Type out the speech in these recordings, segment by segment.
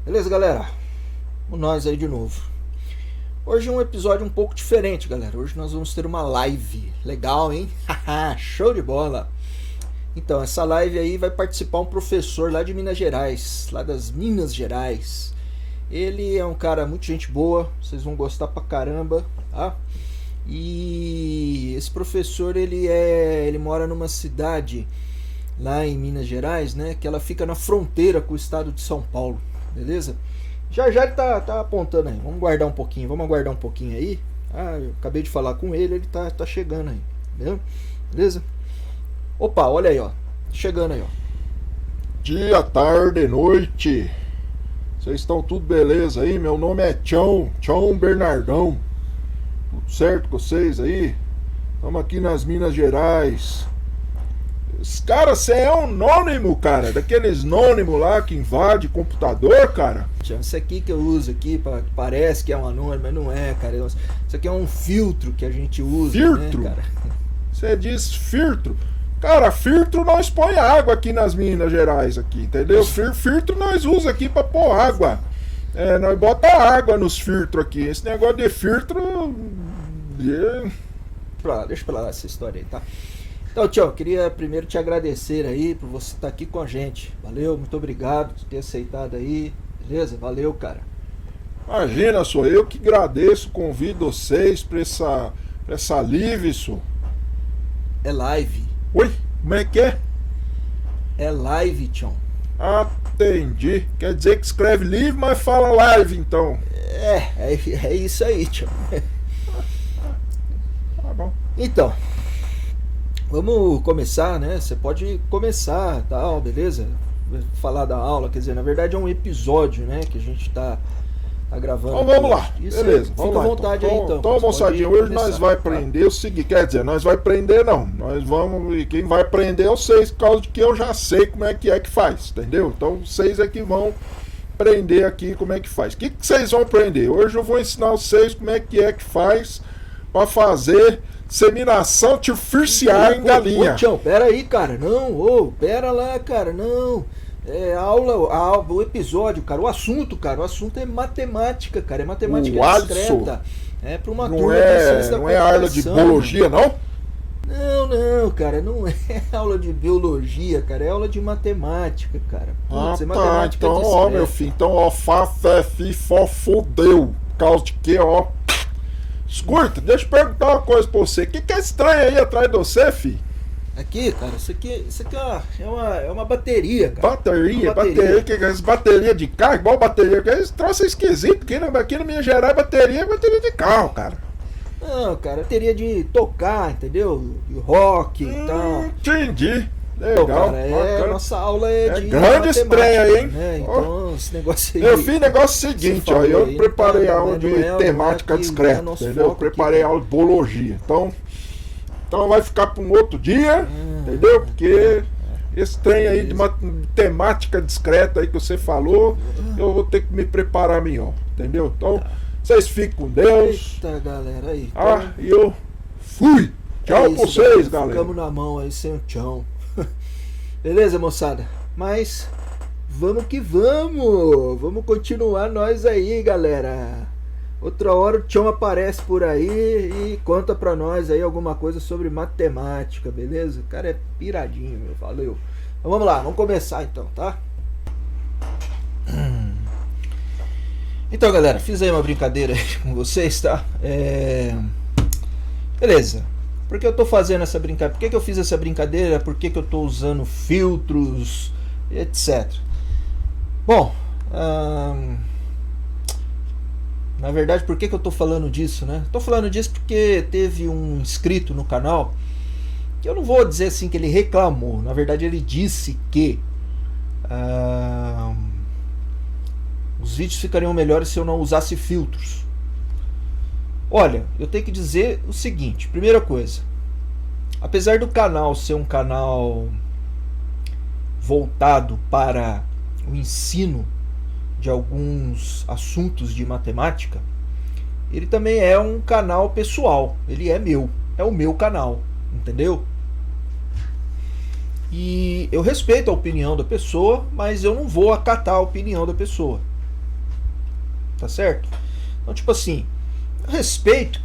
Beleza, galera? Nós aí de novo. Hoje é um episódio um pouco diferente, galera. Hoje nós vamos ter uma live. Legal, hein? Show de bola! Então, essa live aí vai participar um professor lá de Minas Gerais, lá das Minas Gerais. Ele é um cara muito gente boa, vocês vão gostar pra caramba, tá? E esse professor, ele mora numa cidade lá em Minas Gerais, né? Que ela fica na fronteira com o estado de São Paulo, beleza? Já ele tá apontando aí. Vamos aguardar um pouquinho aí. Eu acabei de falar com ele tá chegando aí, beleza? Opa, olha aí, ó. Chegando aí, ó. Dia, tarde, noite. Vocês estão tudo beleza aí? Meu nome é Tchão Bernardão. Tudo certo com vocês aí? Estamos aqui nas Minas Gerais. Cara, você é um anônimo, cara. Daqueles anônimos lá que invade computador, cara. Isso aqui que eu uso aqui, parece que é um anônimo, mas não é, cara. Isso aqui é um filtro que a gente usa. Filtro? Né, cara? Você diz filtro? Cara, filtro nós põe água aqui nas Minas Gerais, aqui, entendeu? Filtro nós usa aqui pra pôr água. Nós bota água nos filtros aqui. Esse negócio de filtro... Deixa pra lá essa história aí, tá? Então, tio, queria primeiro te agradecer aí por você estar aqui com a gente. Valeu, muito obrigado por ter aceitado aí. Beleza? Valeu, cara. Imagina, sou eu que agradeço, convido vocês pra essa live, isso. É live. Oi, como é que é? É live, tio. Entendi. Quer dizer que escreve live, mas fala live, então. É isso aí, tio. Tá bom. Então, vamos começar, né? Você pode começar, tal, beleza? Falar da aula, quer dizer, na verdade é um episódio, né? Que a gente tá gravando. Então vamos lá, isso beleza. Fica à vontade aí, então. Então, moçadinha, hoje nós vai aprender o seguinte, quer dizer, nós vai aprender não. Nós vamos, e quem vai aprender é vocês, por causa de que eu já sei como é que faz, entendeu? Então vocês é que vão aprender aqui como é que faz. O que vocês vão aprender? Hoje eu vou ensinar vocês como é que faz para fazer seminação artificial em galinha. Tchau, pera aí, cara, não, pera lá, cara, não. O episódio, cara, o assunto é matemática, cara, é matemática discreta. É pra uma turma de ciência da computação. Não é aula de biologia, não? Não, cara, não é aula de biologia, cara, é aula de matemática, cara. Putz, matemática então, discreta. Ó, meu filho, então, ó, fodeu, por causa de que, ó. Escuta, deixa eu perguntar uma coisa pra você, o que é estranho aí atrás de você, filho? Aqui, cara, isso aqui é uma bateria, cara. Bateria, que é bateria de carro, igual bateria, que esse troço é esquisito, aqui na Minas Gerais bateria é bateria de carro, cara. Não, cara, bateria de tocar, entendeu? De rock e tal. Entendi. Legal. Cara, nossa aula é de grande estreia aí, hein? Né? Então, esse negócio aí. Eu fiz negócio seguinte, ó. Eu preparei aula de temática discreta, entendeu? Eu preparei aula de biologia. Então vai ficar para um outro dia, entendeu? Porque esse trem aí de temática discreta aí que você falou, eu vou ter que me preparar melhor, entendeu? Então, vocês fiquem com Deus. Eita, galera, aí. E eu fui. Tchau pra vocês, galera. Ficamos na mão aí sem o tchau. Beleza, moçada? Mas vamos que vamos. Vamos continuar nós aí, galera. Outra hora o Tchão aparece por aí e conta pra nós aí alguma coisa sobre matemática, beleza? O cara é piradinho, meu, valeu. Então vamos lá, vamos começar então, tá? Então, galera, fiz aí uma brincadeira aí com vocês, tá? Beleza. Por que eu tô fazendo essa brincadeira? Por que eu fiz essa brincadeira? Por que eu tô usando filtros, etc. Bom, na verdade, por que eu tô falando disso, né? Tô falando disso porque teve um inscrito no canal que eu não vou dizer assim que ele reclamou. Na verdade, ele disse que os vídeos ficariam melhores se eu não usasse filtros. Olha, eu tenho que dizer o seguinte. Primeira coisa, apesar do canal ser um canal voltado para o ensino de alguns assuntos de matemática, ele também é um canal pessoal. Ele é o meu canal, entendeu? E eu respeito a opinião da pessoa, mas eu não vou acatar a opinião da pessoa. tá certo? Então, tipo assim, eu respeito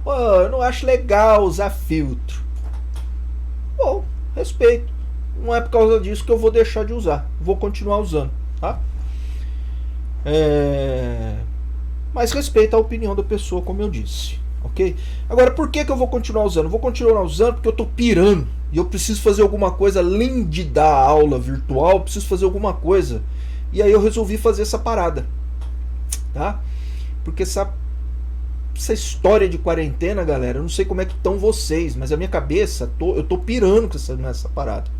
pô, eu não acho legal usar filtro. Bom, respeito. Não é por causa disso que eu vou deixar de usar. Vou continuar usando, tá? Mas respeita a opinião da pessoa, como eu disse, ok? Agora, por que eu vou continuar usando? Eu vou continuar usando porque eu tô pirando e eu preciso fazer alguma coisa além de dar aula virtual, eu preciso fazer alguma coisa. E aí eu resolvi fazer essa parada, tá? Porque essa história de quarentena, galera, eu não sei como é que estão vocês, mas a minha cabeça, eu tô pirando com essa parada.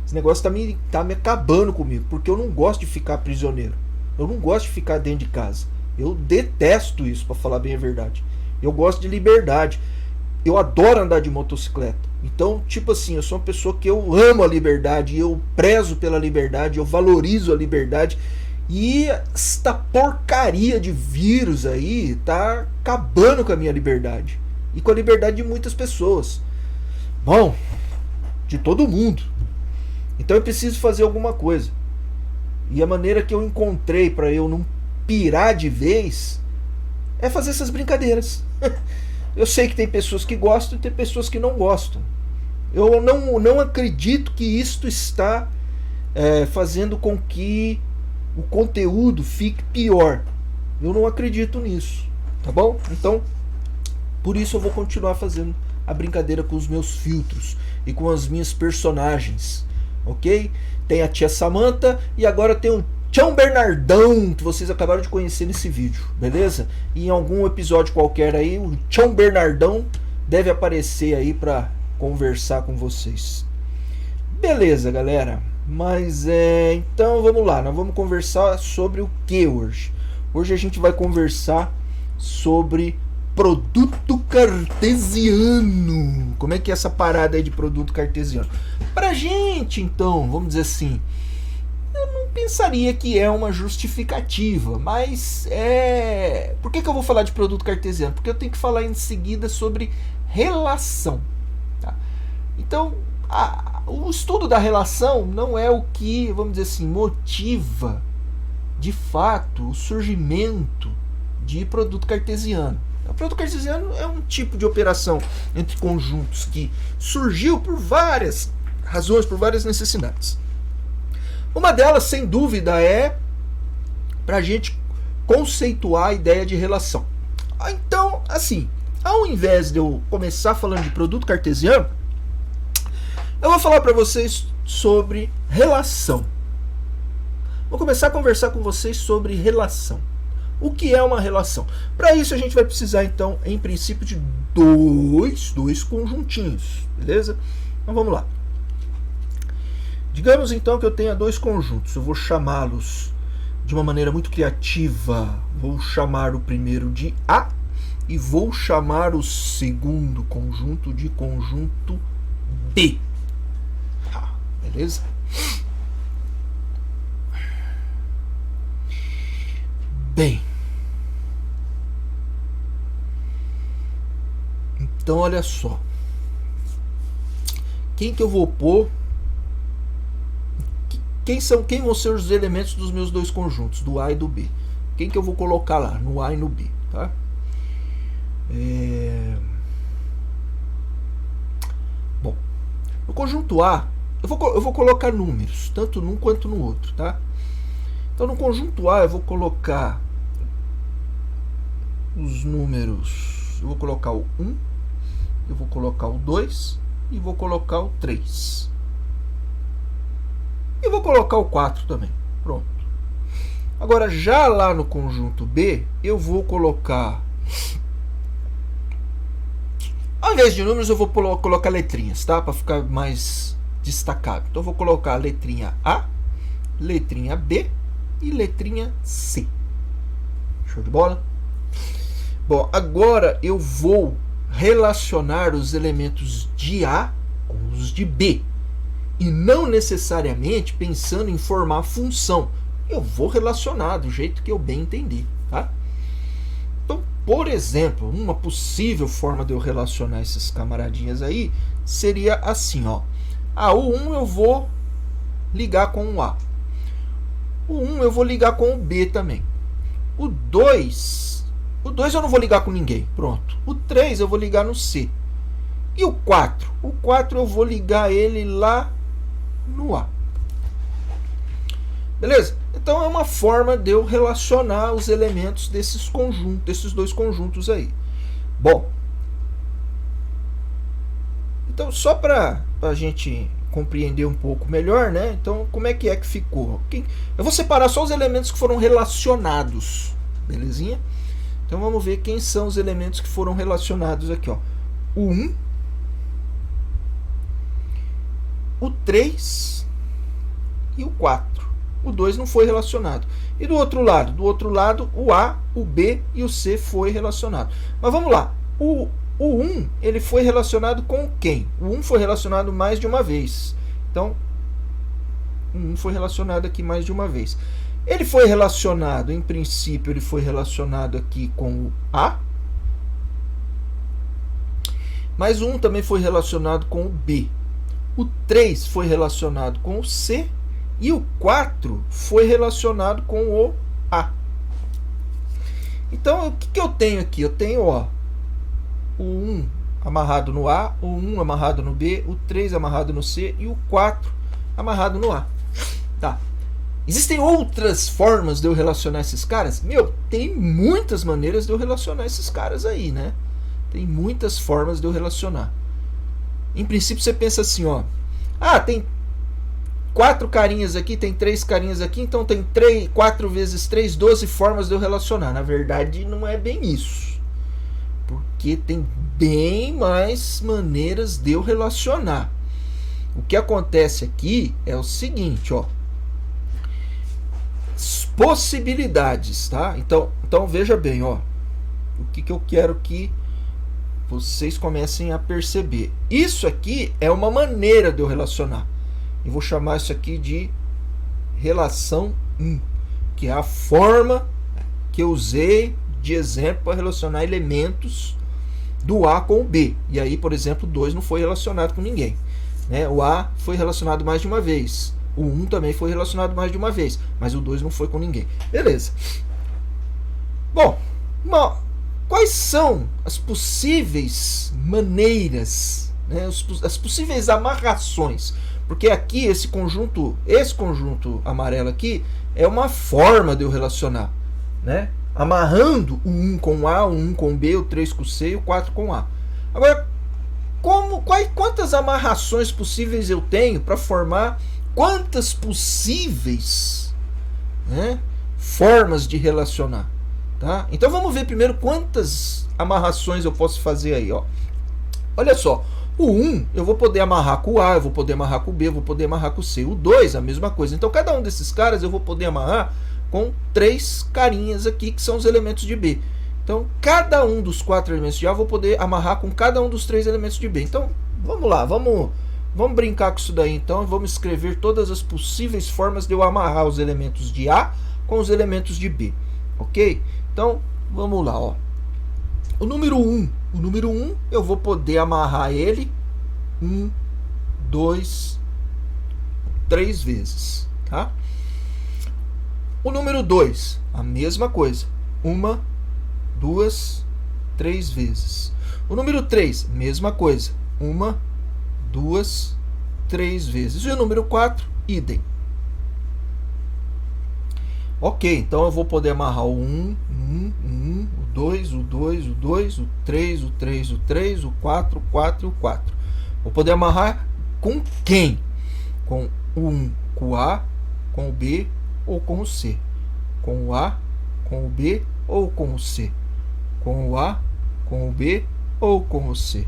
Esse negócio tá me acabando comigo, porque eu não gosto de ficar prisioneiro. Eu não gosto de ficar dentro de casa. Eu detesto isso, pra falar bem a verdade. Eu gosto de liberdade. Eu adoro andar de motocicleta. Então, tipo assim, eu sou uma pessoa que eu amo a liberdade, eu prezo pela liberdade, eu valorizo a liberdade. E esta porcaria de vírus aí tá acabando com a minha liberdade. E com a liberdade de muitas pessoas. Bom, de todo mundo. Então eu preciso fazer alguma coisa. E a maneira que eu encontrei para eu não pirar de vez é fazer essas brincadeiras. Eu sei que tem pessoas que gostam e tem pessoas que não gostam. Eu não acredito que isto está fazendo com que o conteúdo fique pior. Eu não acredito nisso, tá bom? Então, por isso eu vou continuar fazendo a brincadeira com os meus filtros e com as minhas personagens, ok? Tem a tia Samantha e agora tem o Tião Bernardão, que vocês acabaram de conhecer nesse vídeo, beleza? E em algum episódio qualquer aí, o Tião Bernardão deve aparecer aí pra conversar com vocês. Beleza, galera? Mas então vamos lá, nós vamos conversar sobre o que hoje? Hoje a gente vai conversar sobre produto cartesiano. Como é que é essa parada aí de produto cartesiano? Pra gente, então, vamos dizer assim, eu não pensaria que é uma justificativa, mas Por que eu vou falar de produto cartesiano? Porque eu tenho que falar em seguida sobre relação. Tá? Então, o estudo da relação não é o que, vamos dizer assim, motiva de fato o surgimento de produto cartesiano. O produto cartesiano é um tipo de operação entre conjuntos que surgiu por várias razões, por várias necessidades. Uma delas, sem dúvida, é para a gente conceituar a ideia de relação. Então, assim, ao invés de eu começar falando de produto cartesiano, eu vou falar para vocês sobre relação. Vou começar a conversar com vocês sobre relação. O que é uma relação? Para isso a gente vai precisar, então, em princípio, de dois conjuntinhos, beleza? Então vamos lá. Digamos então que eu tenha dois conjuntos. Eu vou chamá-los de uma maneira muito criativa. Vou chamar o primeiro de A e vou chamar o segundo conjunto de conjunto B. Beleza? Bem, então olha só. Quem que eu vou pôr? Quem vão ser os elementos dos meus dois conjuntos, do A e do B? Quem que eu vou colocar lá, no A e no B, tá? Bom, no conjunto A, eu vou colocar números, tanto num quanto no outro, tá? Então no conjunto A eu vou colocar os números, eu vou colocar o 1, eu vou colocar o 2 e vou colocar o 3. E vou colocar o 4 também. Pronto. Agora já lá no conjunto B, eu vou colocar, ao invés de números eu vou colocar letrinhas, tá? Para ficar mais destacado. Então eu vou colocar a letrinha A, letrinha B e letrinha C. Show de bola? Bom, agora eu vou relacionar os elementos de A com os de B. E não necessariamente pensando em formar função. Eu vou relacionar do jeito que eu bem entendi, tá? Então, por exemplo, uma possível forma de eu relacionar esses camaradinhas aí seria assim, ó. O 1 eu vou ligar com o A. O 1 eu vou ligar com o B também. O 2 eu não vou ligar com ninguém. Pronto. O 3 eu vou ligar no C. E o 4? O 4 eu vou ligar ele lá no A. Beleza? Então é uma forma de eu relacionar os elementos desses conjuntos, desses dois conjuntos aí. Bom, então só para a gente compreender um pouco melhor, né? Então como é que ficou? Eu vou separar só os elementos que foram relacionados, belezinha? Então vamos ver quem são os elementos que foram relacionados aqui, ó. O 1, o 3 e o 4. O 2 não foi relacionado. E do outro lado, o A, o B e o C foi relacionado. Mas vamos lá. O 1, ele foi relacionado com quem? O 1 foi relacionado mais de uma vez. Então, o 1 foi relacionado aqui mais de uma vez. Ele foi relacionado, em princípio, ele foi relacionado aqui com o A. Mas o 1 também foi relacionado com o B. O 3 foi relacionado com o C. E o 4 foi relacionado com o A. Então, o que eu tenho aqui? Eu tenho, ó, o 1 amarrado no A, o 1 amarrado no B, o 3 amarrado no C e o 4 amarrado no A. Tá. Existem outras formas de eu relacionar esses caras? Meu, tem muitas maneiras de eu relacionar esses caras aí, né? Tem muitas formas de eu relacionar. Em princípio, você pensa assim, ó. Ah, tem 4 carinhas aqui, tem 3 carinhas aqui, então tem 4 vezes 3, 12 formas de eu relacionar. Na verdade, não é bem isso. Porque tem bem mais maneiras de eu relacionar. O que acontece aqui é o seguinte, ó. Possibilidades, tá? Então veja bem, ó. O que eu quero que vocês comecem a perceber. Isso aqui é uma maneira de eu relacionar. Eu vou chamar isso aqui de relação 1, que é a forma que eu usei de exemplo para relacionar elementos do A com o B. E aí, por exemplo, o 2 não foi relacionado com ninguém, né? O A foi relacionado mais de uma vez. O 1 também foi relacionado mais de uma vez, mas o 2 não foi com ninguém. Beleza. Bom, quais são as possíveis maneiras, né? As possíveis amarrações? Porque aqui, esse conjunto amarelo aqui, é uma forma de eu relacionar, né? Amarrando o 1 com o A, o 1 com o B, o 3 com o C e o 4 com o A. Agora, quantas amarrações possíveis eu tenho para formar quantas possíveis, né, formas de relacionar? Tá? Então vamos ver primeiro quantas amarrações eu posso fazer aí. Ó. Olha só. O 1 eu vou poder amarrar com o A, eu vou poder amarrar com o B, eu vou poder amarrar com o C. O 2 a mesma coisa. Então cada um desses caras eu vou poder amarrar com 3 carinhas aqui, que são os elementos de B. Então cada um dos 4 elementos de A eu vou poder amarrar com cada um dos 3 elementos de B. Então vamos lá, vamos brincar com isso daí então. Vamos escrever todas as possíveis formas de eu amarrar os elementos de A com os elementos de B. Ok? Então vamos lá, ó. O número 1 eu vou poder amarrar ele 1, 2, 3 vezes, tá? O número 2, a mesma coisa, 1, 2, 3 vezes. O número 3, mesma coisa, 1, 2, 3 vezes. E o número 4, idem. Ok, então eu vou poder amarrar o 1, o 2, o 2, o 2, o 3, o 3, o 3, o 4, o 4 e o 4. Vou poder amarrar com quem? Com o 1, com o A, com o B ou com o C. Com o A, com o B ou com o C. Com o A, com o B ou com o C.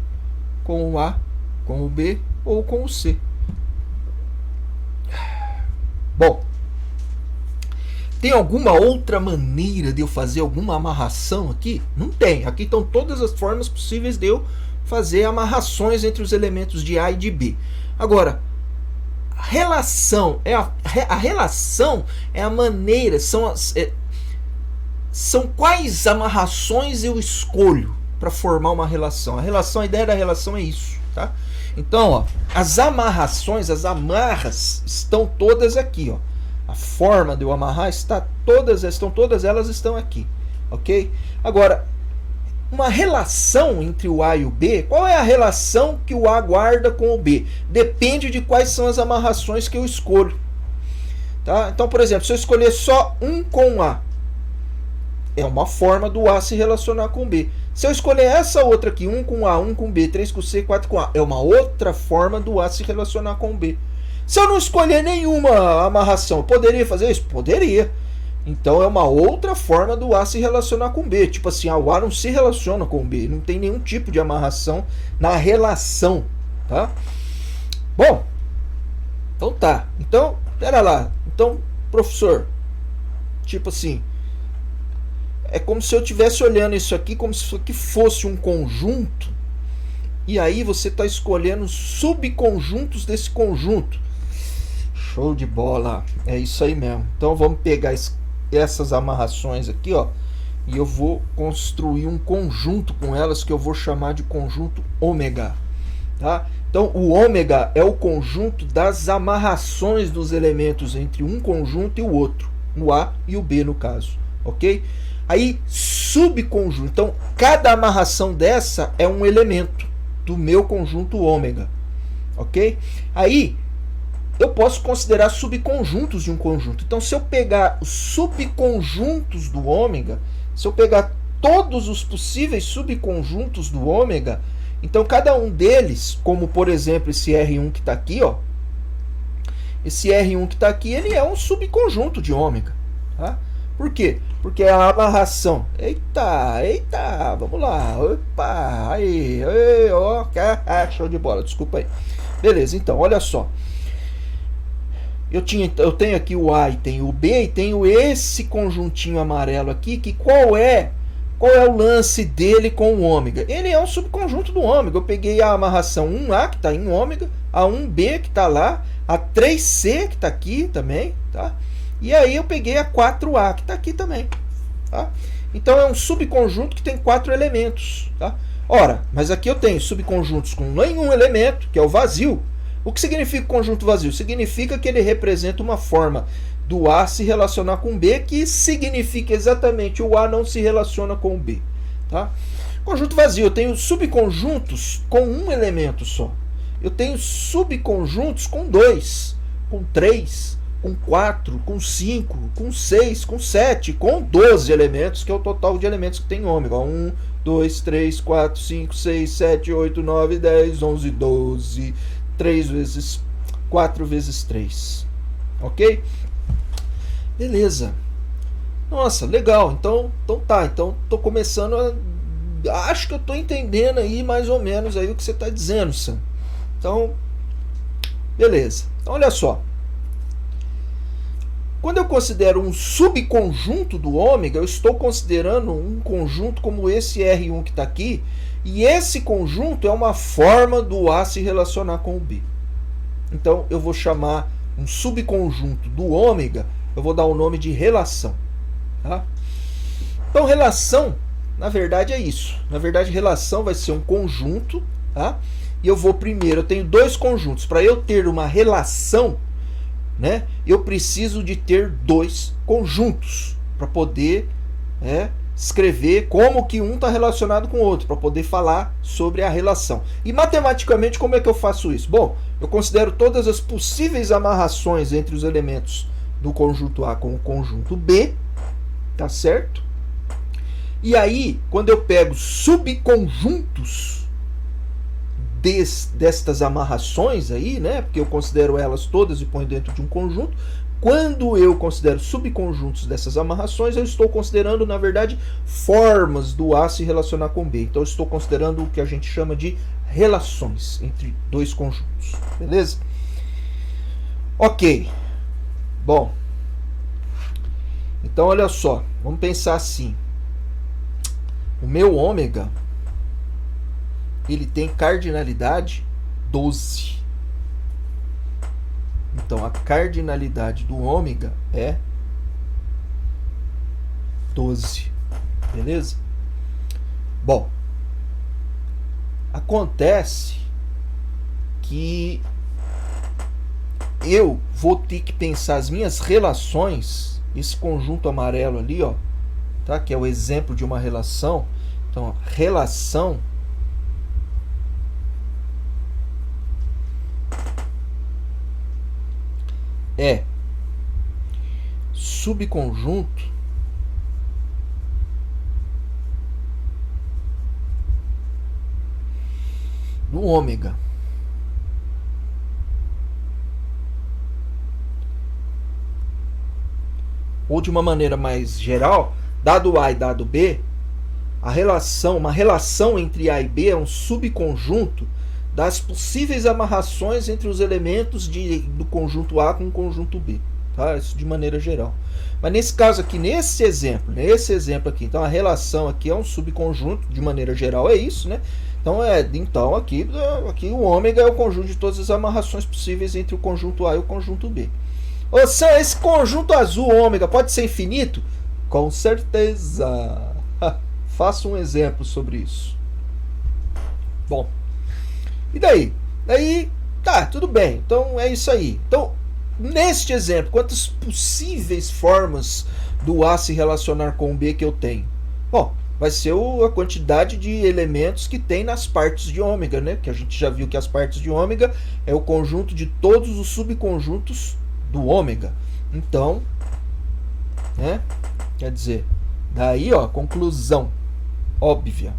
Com o A, com o B ou com o C. Bom, tem alguma outra maneira de eu fazer alguma amarração aqui? Não tem. Aqui estão todas as formas possíveis de eu fazer amarrações entre os elementos de A e de B. Agora, a relação é a maneira, são quais amarrações eu escolho para formar uma relação. A ideia da relação é isso, tá? Então, ó, as amarrações, as amarras estão todas aqui, ó. a forma de eu amarrar, estão todas elas estão aqui, ok? Agora, uma relação entre o A e o B, qual é a relação que o A guarda com o B? Depende de quais são as amarrações que eu escolho. Tá? Então, por exemplo, se eu escolher só um com A, é uma forma do A se relacionar com o B. Se eu escolher essa outra aqui, 1 com A, 1 com B, 3 com C, 4 com A, é uma outra forma do A se relacionar com o B. Se eu não escolher nenhuma amarração, poderia fazer isso? Poderia. Então é uma outra forma do A se relacionar com o B. Tipo assim, o A não se relaciona com o B, não tem nenhum tipo de amarração na relação, tá? Bom, então tá. Então, pera lá. Então, professor, tipo assim, é como se eu estivesse olhando isso aqui como se isso aqui fosse um conjunto, e aí você está escolhendo subconjuntos desse conjunto. Show de bola, é isso aí mesmo. Então vamos pegar essas amarrações aqui, ó, e eu vou construir um conjunto com elas que eu vou chamar de conjunto ômega, tá? Então o ômega é o conjunto das amarrações dos elementos entre um conjunto e o outro, o A e o B no caso, ok? Aí subconjunto, então cada amarração dessa é um elemento do meu conjunto ômega, ok? Aí eu posso considerar subconjuntos de um conjunto. Então, se eu pegar os subconjuntos do ômega, se eu pegar todos os possíveis subconjuntos do ômega, então cada um deles, como por exemplo esse R1 que está aqui, ó, esse R1 que está aqui, ele é um subconjunto de ômega. Tá? Por quê? Porque a amarração... Eita, vamos lá. Opa, aí, ó, show de bola, desculpa aí. Beleza, então, olha só. Eu tenho aqui o A e tenho o B e tenho esse conjuntinho amarelo aqui, que qual é o lance dele com o ômega? Ele é um subconjunto do ômega. Eu peguei a amarração 1A, que está em ômega, a 1B, que está lá, a 3C, que está aqui também, tá? E aí eu peguei a 4A, que está aqui também, tá? Então é um subconjunto que tem 4 elementos, tá? Ora, mas aqui eu tenho subconjuntos com nenhum elemento, que é o vazio. O que significa conjunto vazio? Significa que ele representa uma forma do A se relacionar com B, que significa exatamente o A não se relaciona com o B. Tá? Conjunto vazio, eu tenho subconjuntos com um elemento só. Eu tenho subconjuntos com 2, com 3, com 4, com 5, com 6, com 7, com 12 elementos, que é o total de elementos que tem ômega. 1, 2, 3, 4, 5, 6, 7, 8, 9, 10, 11, 12... 3 vezes 4 vezes 3. Ok? Beleza. Nossa, legal. Então tá. Então tô começando a... Acho que eu tô entendendo aí mais ou menos aí o que você tá dizendo, Sam. Então, beleza. Então, olha só. Quando eu considero um subconjunto do ômega, eu estou considerando um conjunto como esse R1 que está aqui, e esse conjunto é uma forma do A se relacionar com o B. Então eu vou chamar um subconjunto do ômega, eu vou dar o nome de relação. Tá? Então relação, na verdade é isso. Na verdade relação vai ser um conjunto, tá? E eu tenho dois conjuntos. Para eu ter uma relação, né, eu preciso de ter dois conjuntos para poder escrever como que um está relacionado com o outro, para poder falar sobre a relação. E matematicamente, como é que eu faço isso? Bom, eu considero todas as possíveis amarrações entre os elementos do conjunto A com o conjunto B, tá certo? E aí, quando eu pego subconjuntos destas amarrações aí, né, porque eu considero elas todas e ponho dentro de um conjunto, quando eu considero subconjuntos dessas amarrações, eu estou considerando, na verdade, formas do A se relacionar com B. Então, eu estou considerando o que a gente chama de relações entre dois conjuntos. Beleza? Ok. Bom. Então, olha só. Vamos pensar assim. O meu ômega, ele tem cardinalidade 12. Então, a cardinalidade do ômega é 12. Beleza? Bom, acontece que eu vou ter que pensar as minhas relações, esse conjunto amarelo ali, ó, tá? Que é o exemplo de uma relação. Então, relação é subconjunto do ômega. Ou de uma maneira mais geral, dado A e dado B, uma relação entre A e B é um subconjunto das possíveis amarrações entre os elementos do conjunto A com o conjunto B. Tá? Isso de maneira geral. Mas nesse caso aqui, nesse exemplo aqui, então a relação aqui é um subconjunto, de maneira geral é isso, né? Então aqui o ômega é o conjunto de todas as amarrações possíveis entre o conjunto A e o conjunto B. Ô Sam, esse conjunto azul ômega pode ser infinito? Com certeza. Faça um exemplo sobre isso. Bom, e daí? Daí, tá, tudo bem. Então é isso aí. Então, neste exemplo, quantas possíveis formas do A se relacionar com o B que eu tenho? Bom, vai ser a quantidade de elementos que tem nas partes de ômega, né? Que a gente já viu que as partes de ômega é o conjunto de todos os subconjuntos do ômega. Então, né? Quer dizer, daí, ó, conclusão óbvia.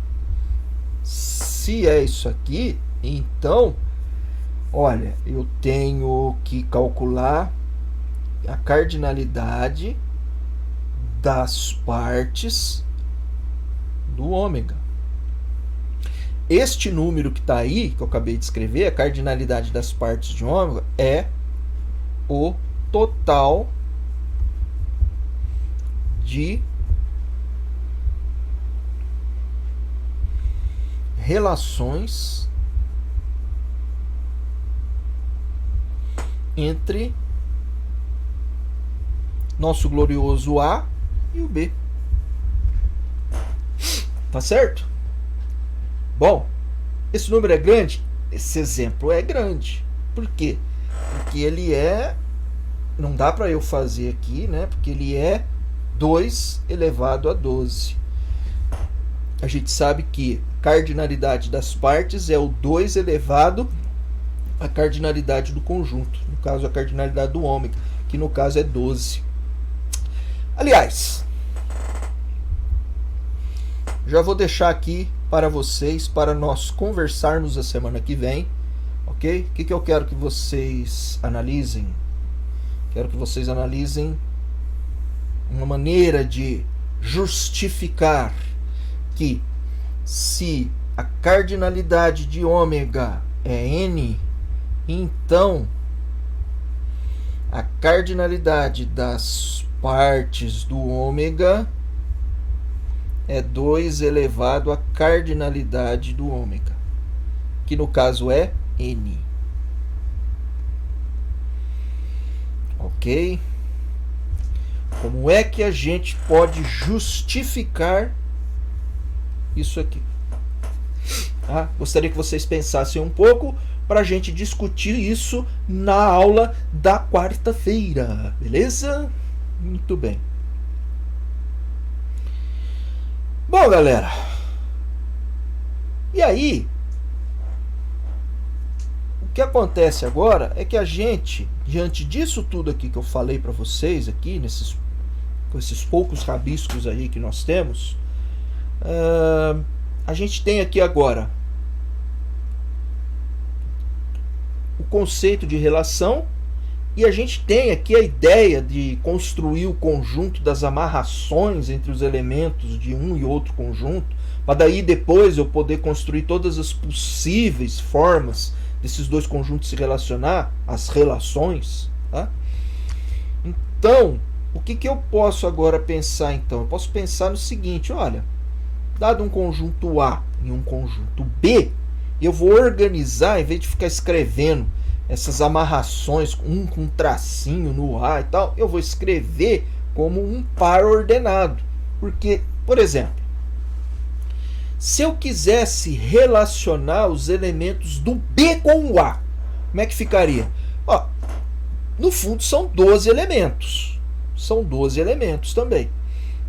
Se é isso aqui, então, olha, eu tenho que calcular a cardinalidade das partes do ômega. Este número que está aí, que eu acabei de escrever, a cardinalidade das partes de ômega, é o total de relações entre nosso glorioso A e o B. Tá certo? Bom, esse número é grande? Esse exemplo é grande. Por quê? Porque ele é... Não dá para eu fazer aqui, né? Porque ele é 2 elevado a 12. A gente sabe que a cardinalidade das partes é o 2 elevado à cardinalidade do conjunto. No caso, a cardinalidade do ômega, que no caso é 12. Aliás, já vou deixar aqui para vocês, para nós conversarmos a semana que vem, ok? O que eu quero que vocês analisem? Quero que vocês analisem uma maneira de justificar que se a cardinalidade de ômega é n, então a cardinalidade das partes do ômega é 2 elevado à cardinalidade do ômega, que no caso é n. Ok? Como é que a gente pode justificar isso aqui? Gostaria que vocês pensassem um pouco para a gente discutir isso na aula da quarta-feira, beleza? Muito bem. Bom, galera, e aí, o que acontece agora é que a gente, diante disso tudo aqui que eu falei para vocês aqui, com esses poucos rabiscos aí que nós temos, a gente tem aqui agora o conceito de relação e a gente tem aqui a ideia de construir o conjunto das amarrações entre os elementos de um e outro conjunto, para daí depois eu poder construir todas as possíveis formas desses dois conjuntos se relacionar, as relações. Tá? Então, o que eu posso agora pensar então? Eu posso pensar no seguinte, olha, dado um conjunto A e um conjunto B, eu vou organizar, em vez de ficar escrevendo essas amarrações, um com um tracinho no A e tal, eu vou escrever como um par ordenado. Porque, por exemplo, se eu quisesse relacionar os elementos do B com o A, como é que ficaria? Ó, No fundo são 12 elementos. São 12 elementos também,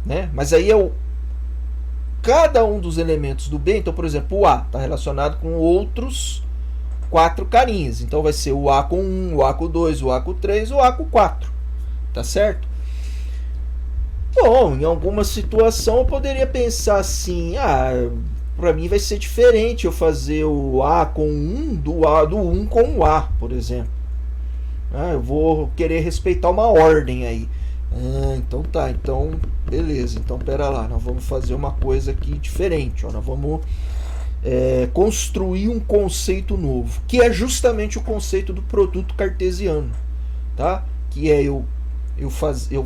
né? Mas aí cada um dos elementos do B, então, por exemplo, o A está relacionado com outros 4 carinhas. Então vai ser o A com 1, o A com 2, o A com 3, o A com 4. Tá certo? Bom, em alguma situação eu poderia pensar assim, para mim vai ser diferente eu fazer o A com 1 do 1 com o A, por exemplo. Eu vou querer respeitar uma ordem aí. Então tá, então beleza, então pera lá, nós vamos fazer uma coisa aqui diferente, nós vamos construir um conceito novo, que é justamente o conceito do produto cartesiano, tá? Que é eu fazer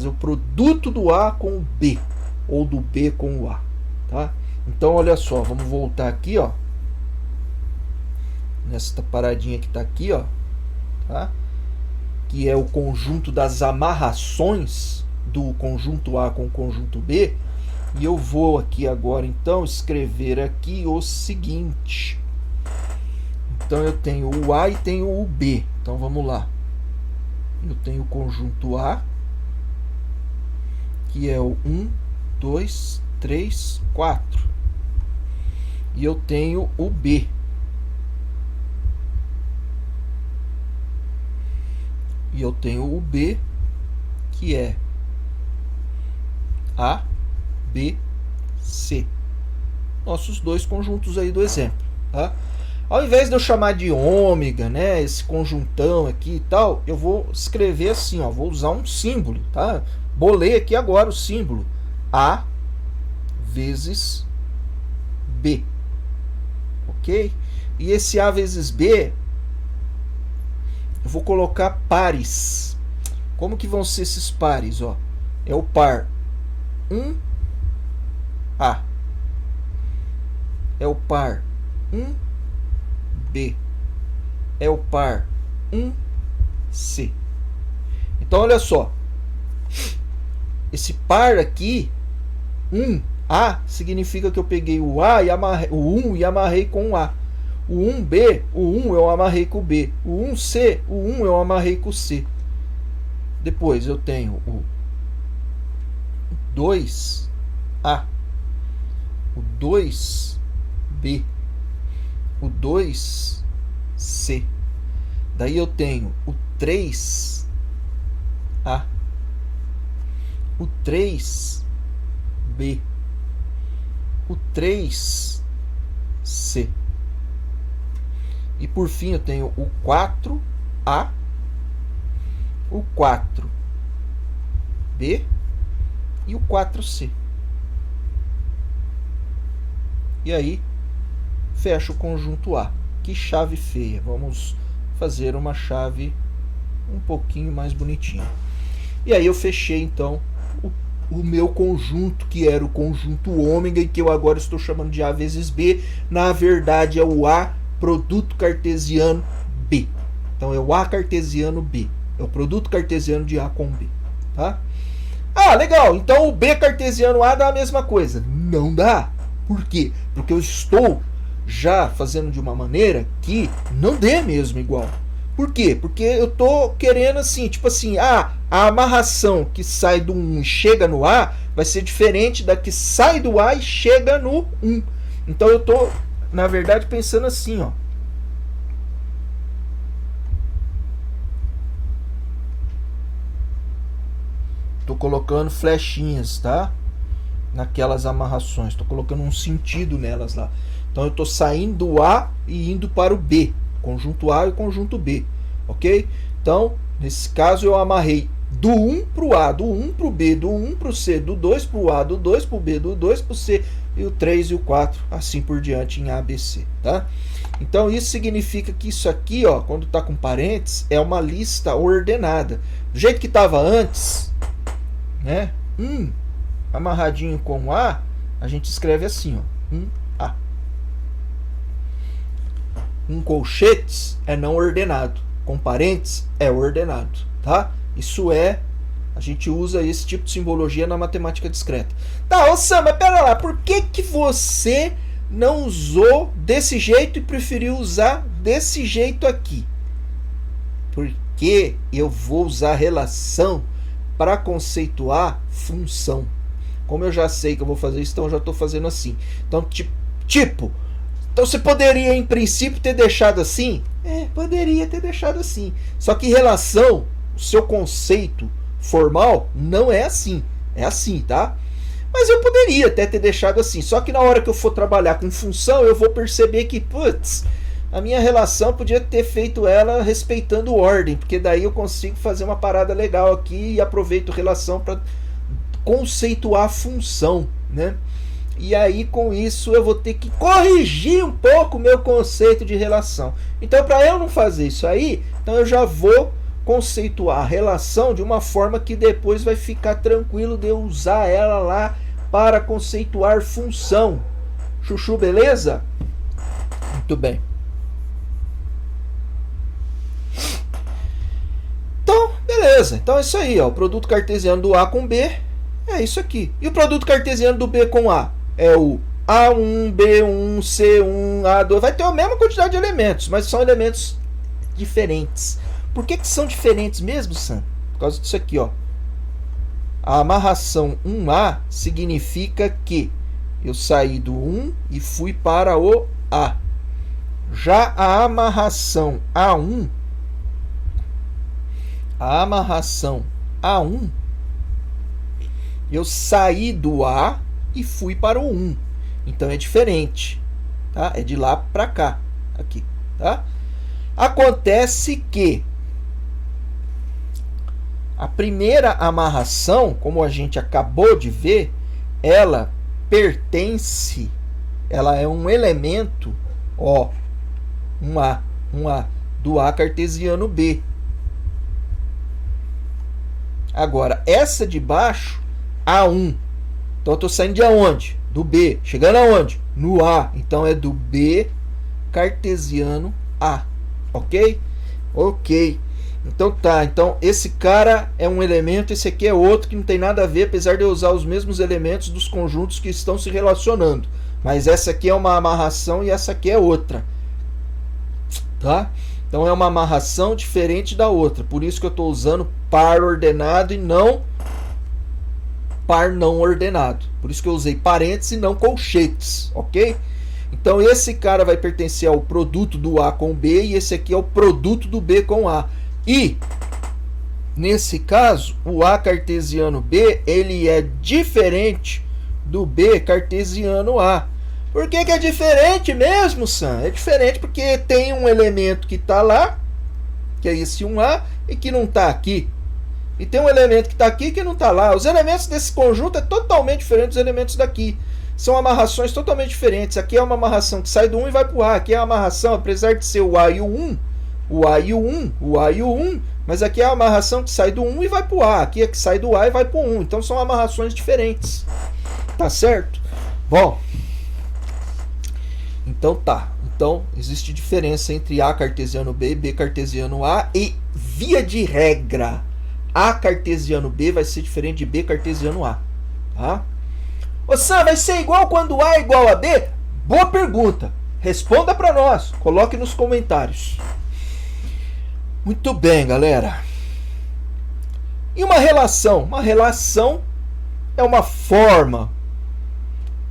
o produto do A com o B, ou do B com o A, tá? Então olha só, vamos voltar aqui, ó, nesta paradinha que tá aqui, ó, tá? Que é o conjunto das amarrações do conjunto A com o conjunto B, e eu vou aqui agora então escrever aqui o seguinte. Então eu tenho o A e tenho o B. Então vamos lá. Eu tenho o conjunto A, que é o 1, 2, 3, 4. E eu tenho o B. E eu tenho o B, que é A, B, C. Nossos dois conjuntos aí do exemplo, tá? Ao invés de eu chamar de ômega, né, esse conjuntão aqui e tal, eu vou escrever assim, ó, vou usar um símbolo, tá? Bolei aqui agora o símbolo A vezes B, ok? E esse A vezes B, eu vou colocar pares. Como que vão ser esses pares, ó? É o par 1A, é o par 1B, é o par 1C. Então olha só, esse par aqui 1A significa que eu peguei o A e amarrei, o 1 e amarrei com o A. O 1B, o 1 eu amarrei com o B. O 1C, o 1 eu amarrei com o C. Depois eu tenho o 2A, o 2B, o 2C. Daí eu tenho o 3A, o 3B, o 3C. E por fim eu tenho o 4A, o 4B e o 4C. E aí fecha o conjunto A. Que chave feia. Vamos fazer uma chave um pouquinho mais bonitinha. E aí eu fechei então o meu conjunto, que era o conjunto ômega, e que eu agora estou chamando de A vezes B. Na verdade é o A produto cartesiano B. Então é o A cartesiano B. É o produto cartesiano de A com B. Tá? Legal. Então o B cartesiano A dá a mesma coisa. Não dá. Por quê? Porque eu estou já fazendo de uma maneira que não dê mesmo igual. Por quê? Porque eu estou querendo assim, tipo assim, a amarração que sai do 1 e chega no A vai ser diferente da que sai do A e chega no 1. Então eu estou, na verdade, pensando assim, ó. Estou colocando flechinhas, tá? Naquelas amarrações. Estou colocando um sentido nelas lá. Então eu estou saindo do A e indo para o B. Conjunto A e conjunto B. Ok? Então, nesse caso eu amarrei do 1 para o A, do 1 para o B, do 1 para o C, do 2 para o A, do 2 para o B, do 2 para o C, e o 3 e o 4, assim por diante em ABC. Tá? Então isso significa que isso aqui, ó, quando está com parênteses, é uma lista ordenada. Do jeito que estava antes, né? Amarradinho com A, a gente escreve assim, ó, 1A. Colchetes é não ordenado, com parênteses é ordenado, tá? Isso é, a gente usa esse tipo de simbologia na matemática discreta. Tá, ô Sam, mas pera lá, por que você não usou desse jeito e preferiu usar desse jeito aqui? que eu vou usar relação para conceituar função. Como eu já sei que eu vou fazer isso, então eu já estou fazendo assim. Então, então você poderia, em princípio, ter deixado assim? Poderia ter deixado assim. Só que relação, o seu conceito formal, não é assim. É assim, tá? Mas eu poderia até ter deixado assim. Só que na hora que eu for trabalhar com função, eu vou perceber que, a minha relação podia ter feito ela respeitando ordem, porque daí eu consigo fazer uma parada legal aqui e aproveito relação para conceituar a função, né? E aí com isso eu vou ter que corrigir um pouco o meu conceito de relação. Então, para eu não fazer isso aí, então eu já vou conceituar a relação de uma forma que depois vai ficar tranquilo de eu usar ela lá para conceituar função. Chuchu, beleza? Muito bem. Então, beleza. Então é isso aí, ó. O produto cartesiano do A com B é isso aqui. E o produto cartesiano do B com A? É o A1, B1, C1, A2. Vai ter a mesma quantidade de elementos, mas são elementos diferentes. Por que são diferentes mesmo, Sam? Por causa disso aqui, ó. A amarração 1A significa que eu saí do 1 e fui para o A. Já a amarração A1, eu saí do A e fui para o 1. Então é diferente, tá? É de lá para cá, aqui, tá? Acontece que a primeira amarração, como a gente acabou de ver, ela pertence, ela é um elemento, ó, um A do A cartesiano B. Agora, essa de baixo, A1. Então eu estou saindo de aonde? Do B. Chegando aonde? No A. Então é do B cartesiano A. Ok? Ok. Então tá. Então esse cara é um elemento, esse aqui é outro que não tem nada a ver, apesar de eu usar os mesmos elementos dos conjuntos que estão se relacionando. Mas essa aqui é uma amarração e essa aqui é outra. Tá? Então é uma amarração diferente da outra. Por isso que eu estou usando par ordenado e não par não ordenado. Por isso que eu usei parênteses e não colchetes. Ok? Então esse cara vai pertencer ao produto do A com B e esse aqui é o produto do B com A. E nesse caso, o A cartesiano B ele é diferente do B cartesiano A. Por que é diferente mesmo, Sam? É diferente porque tem um elemento que está lá, que é esse 1A, e que não está aqui. E tem um elemento que está aqui que não está lá. Os elementos desse conjunto é totalmente diferente dos elementos daqui. São amarrações totalmente diferentes. Aqui é uma amarração que sai do 1 e vai para o A. Aqui é a amarração, apesar de ser o A e o 1, o A e o 1, o A e o 1, mas aqui é a amarração que sai do 1 e vai para o A. Aqui é que sai do A e vai para o 1. Então são amarrações diferentes. Tá certo? Bom, então tá. Então existe diferença entre A cartesiano B e B cartesiano A. E via de regra, A cartesiano B vai ser diferente de B cartesiano A. Tá? Ô Sam, vai ser igual quando A é igual a B? Boa pergunta. Responda para nós. Coloque nos comentários. Muito bem, galera. E uma relação? Uma relação é uma forma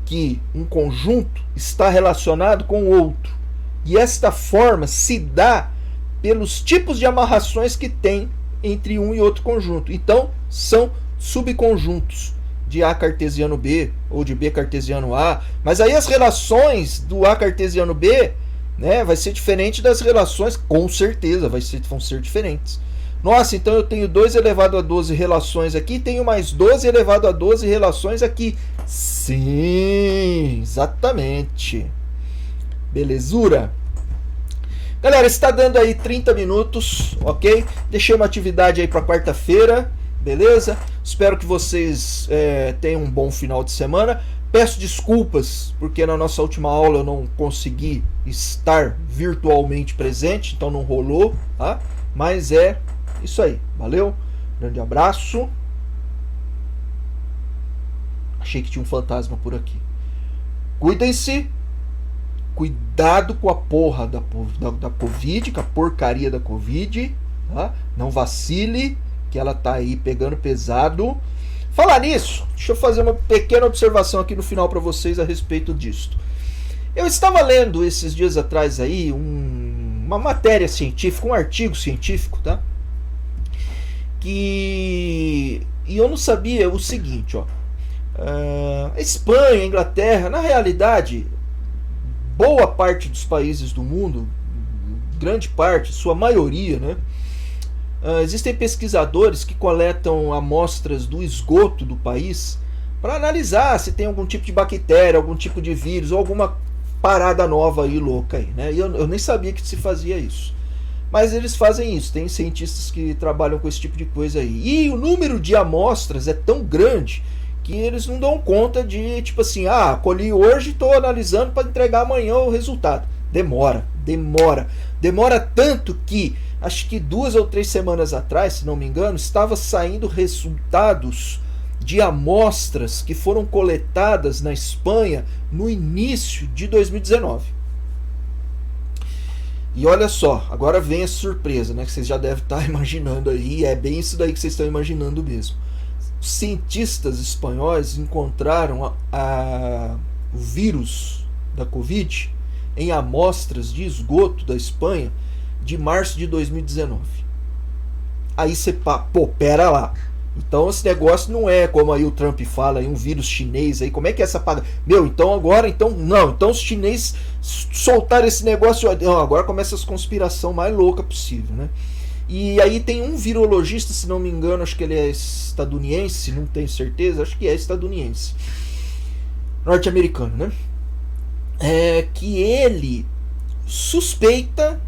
que um conjunto está relacionado com o outro. E esta forma se dá pelos tipos de amarrações que tem entre um e outro conjunto. Então, são subconjuntos de A cartesiano B ou de B cartesiano A. Mas aí as relações do A cartesiano B, né, vai ser diferente das relações, com certeza, vão ser diferentes. Nossa, então eu tenho 2 elevado a 12 relações aqui, tenho mais 12 elevado a 12 relações aqui. Sim, exatamente. Belezura? Galera, está dando aí 30 minutos, ok? Deixei uma atividade aí para quarta-feira, beleza? Espero que vocês tenham um bom final de semana. Peço desculpas, porque na nossa última aula eu não consegui estar virtualmente presente, então não rolou, tá? Mas é isso aí, valeu? Grande abraço. Achei que tinha um fantasma por aqui. Cuidem-se. Cuidado com a porra da Covid, com a porcaria da Covid, tá? Não vacile, que ela tá aí pegando pesado. Falar nisso, deixa eu fazer uma pequena observação aqui no final para vocês a respeito disso. Eu estava lendo esses dias atrás aí uma matéria científica, um artigo científico, tá? E eu não sabia o seguinte, ó. A Espanha, a Inglaterra, na realidade, boa parte dos países do mundo, grande parte, sua maioria, né? Existem pesquisadores que coletam amostras do esgoto do país para analisar se tem algum tipo de bactéria, algum tipo de vírus ou alguma parada nova aí, louca aí, né? E eu nem sabia que se fazia isso. Mas eles fazem isso, tem cientistas que trabalham com esse tipo de coisa aí. E o número de amostras é tão grande que eles não dão conta de, tipo assim, colhi hoje, estou analisando para entregar amanhã o resultado. Demora tanto que, acho que 2 ou 3 semanas atrás, se não me engano, estava saindo resultados de amostras que foram coletadas na Espanha no início de 2019. E olha só, agora vem a surpresa, né, que vocês já devem estar imaginando aí, é bem isso daí que vocês estão imaginando mesmo. Cientistas espanhóis encontraram o vírus da Covid em amostras de esgoto da Espanha de março de 2019. Aí você, pera lá. Então esse negócio não é como aí o Trump fala, aí um vírus chinês aí, como é que é essa paga? Então os chineses soltaram esse negócio, agora começa as conspiração mais louca possível, né? E aí tem um virologista, se não me engano, acho que ele é estadunidense, não tenho certeza, acho que é estadunidense, norte-americano, né? Que ele suspeita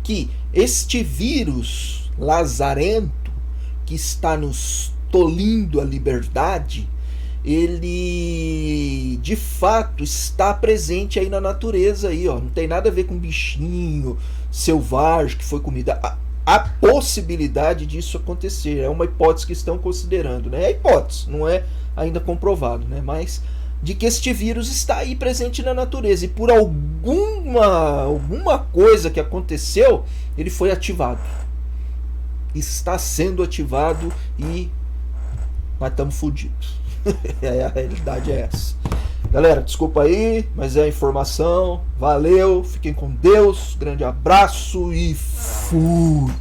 que este vírus lazarento que está nos tolhindo a liberdade, ele de fato está presente aí na natureza aí, ó. Não tem nada a ver com bichinho selvagem que foi comida. Há possibilidade disso acontecer, é uma hipótese que estão considerando, né? É hipótese, não é ainda comprovado, né? Mas de que este vírus está aí presente na natureza e por alguma coisa que aconteceu, ele foi ativado. Está sendo ativado e nós estamos fodidos. A realidade é essa. Galera, desculpa aí, mas é a informação. Valeu, fiquem com Deus, grande abraço e fui!